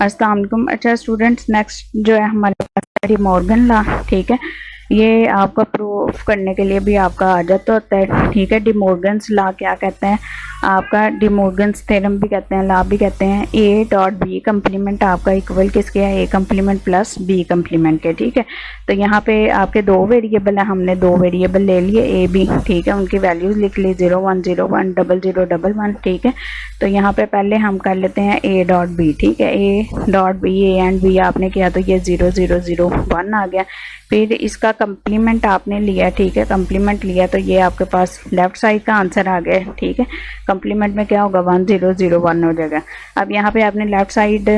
अस्सलाम वालेकुम। अच्छा स्टूडेंट्स, नेक्स्ट जो है हमारे पास डी मॉर्गन लॉ, ठीक है। ये आपका प्रूफ करने के लिए भी आपका आ जाता होता है, ठीक है। डी मॉर्गन्स लॉ क्या कहते हैं आपका, डी मॉर्गन्स थ्योरम भी कहते हैं, लॉ भी कहते हैं। ए डॉट बी कम्प्लीमेंट आपका इक्वल किसके है, A complement plus B complement के, ठीक है। तो यहाँ पे आपके दो वेरिएबल है, हमने दो वेरिएबल ले लिए ए बी, ठीक है। उनकी वैल्यूज लिख ली 0 1 0 1 0 0 1 1, ठीक है। तो यहाँ पे पहले हम कर लेते हैं ए डॉट बी, ठीक है। A dot B, A and B आपने किया तो ये 0 0 0 1 आ गया। फिर इसका कम्प्लीमेंट आपने लिया, ठीक है। कम्प्लीमेंट लिया तो ये आपके पास लेफ्ट साइड का आंसर आ गया, ठीक है। कम्प्लीमेंट में क्या होगा, 1 0 0 1 हो जाएगा। अब यहाँ पे आपने लेफ्ट साइड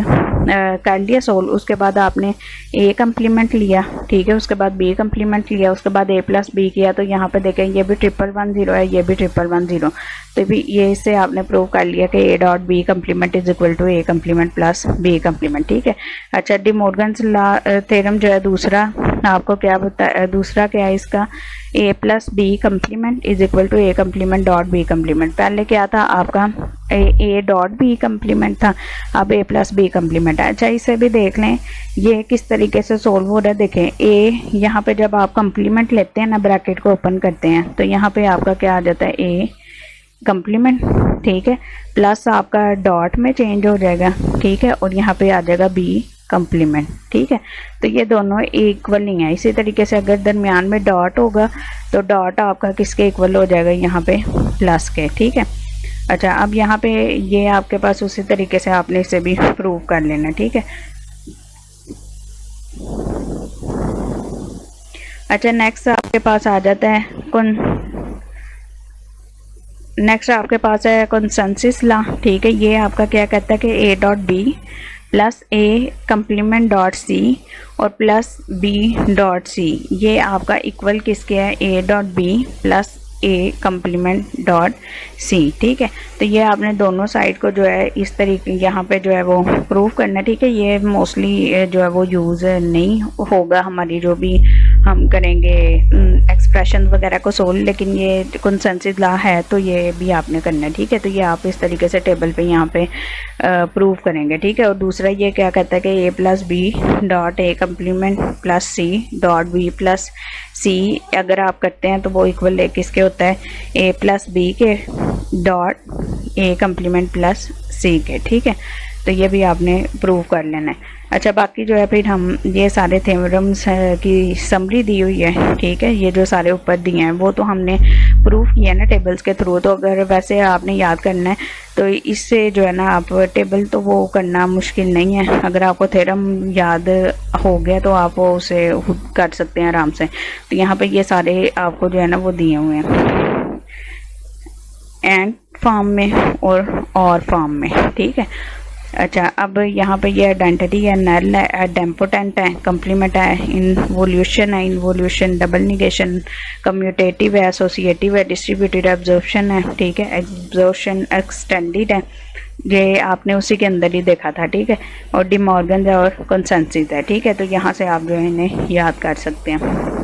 कर लिया सोल्व, उसके बाद आपने ए कम्प्लीमेंट लिया, ठीक है। उसके बाद बी कम्प्लीमेंट लिया, उसके बाद ए प्लस बी किया। तो यहाँ पे देखें ये भी 1 1 0 है, ये भी 1 1 0। तो भी ये इससे आपने प्रूव कर लिया कि A dot B complement is equal to A complement plus B complement, ठीक है। अच्छा, डी मॉर्गन्स लॉ थ्योरम जो है दूसरा आपको क्या बताया, दूसरा क्या है इसका, A plus B complement is equal to A complement dot B complement. पहले क्या था आपका ए डॉट बी कम्प्लीमेंट था, अब ए प्लस बी कम्प्लीमेंट है। अच्छा, इसे भी देख लें ये किस तरीके से सोल्व हो रहा है। देखें ए यहाँ पे जब आप कम्प्लीमेंट लेते हैं ना, ब्रैकेट को ओपन करते हैं तो यहाँ पे आपका क्या आ जाता है, ए कम्प्लीमेंट, ठीक है, प्लस आपका डॉट में चेंज हो जाएगा, ठीक है, और यहाँ पे आ जाएगा बी कम्प्लीमेंट, ठीक है। तो ये दोनों इक्वल नहीं है। इसी तरीके से अगर दरमियान में डॉट होगा तो डॉट आपका किसके इक्वल हो जाएगा, यहाँ पे प्लस के, ठीक है। अच्छा, अब यहाँ पे ये आपके पास उसी तरीके से आपने इसे भी प्रूव कर लेना, ठीक है। अच्छा, नेक्स्ट आपके पास आ जाता है नेक्स्ट आपके पास है कंसेंसस लॉ, ठीक है। ये आपका क्या कहता है कि A dot B plus A complement dot C और प्लस बी डॉट सी, ये आपका इक्वल किसके है, A dot B plus A complement dot C, ठीक है। तो ये आपने दोनों साइड को जो है इस तरीके यहाँ पे जो है वो प्रूव करना, ठीक है। ये मोस्टली जो है वो यूज़ नहीं होगा हमारी जो भी हम करेंगे एक्सप्रेशन वगैरह को सोल्व, लेकिन ये कंसेंसस लॉ है तो ये भी आपने करना है, ठीक है। तो ये आप इस तरीके से टेबल पे यहाँ पे प्रूव करेंगे, ठीक है। और दूसरा ये क्या कहता है कि A plus B dot A complement plus C dot B plus C, अगर आप करते हैं तो वो इक्वल किसके होता है, ए प्लस बी के डॉट ए कम्प्लीमेंट प्लस सी के, ठीक है। तो ये भी आपने प्रूव कर लेना है। अच्छा, बाकी जो है फिर हम ये सारे थ्योरम्स की समरी दी हुई है, ठीक है। ये जो सारे ऊपर दिए हैं वो तो हमने प्रूफ किया ना टेबल्स के थ्रू। तो अगर वैसे आपने याद करना है तो इससे जो है ना आप टेबल तो वो करना मुश्किल नहीं है। अगर आपको थ्योरम याद हो गया तो आप वो उसे खुद कर सकते हैं आराम से। तो यहाँ पे ये सारे आपको जो है ना वो दिए हुए हैं एंड फॉर्म में और फॉर्म में, ठीक है। अच्छा, अब यहाँ पे ये आइडेंटिटी है, नल है, एडेम्पोटेंट है, कम्प्लीमेंट है, इन्वोल्यूशन है, इन्वोल्यूशन डबल निगेशन, कम्यूटेटिव है, एसोसिएटिव है, डिस्ट्रीब्यूटेड एब्जॉर्प्शन है, ठीक है, एब्जॉर्प्शन एक्सटेंडेड है, ये आपने उसी के अंदर ही देखा था, ठीक है। और डी मॉर्गन और कंसेंसस है, ठीक है। तो यहाँ से आप जो है इन्हें याद कर सकते हैं।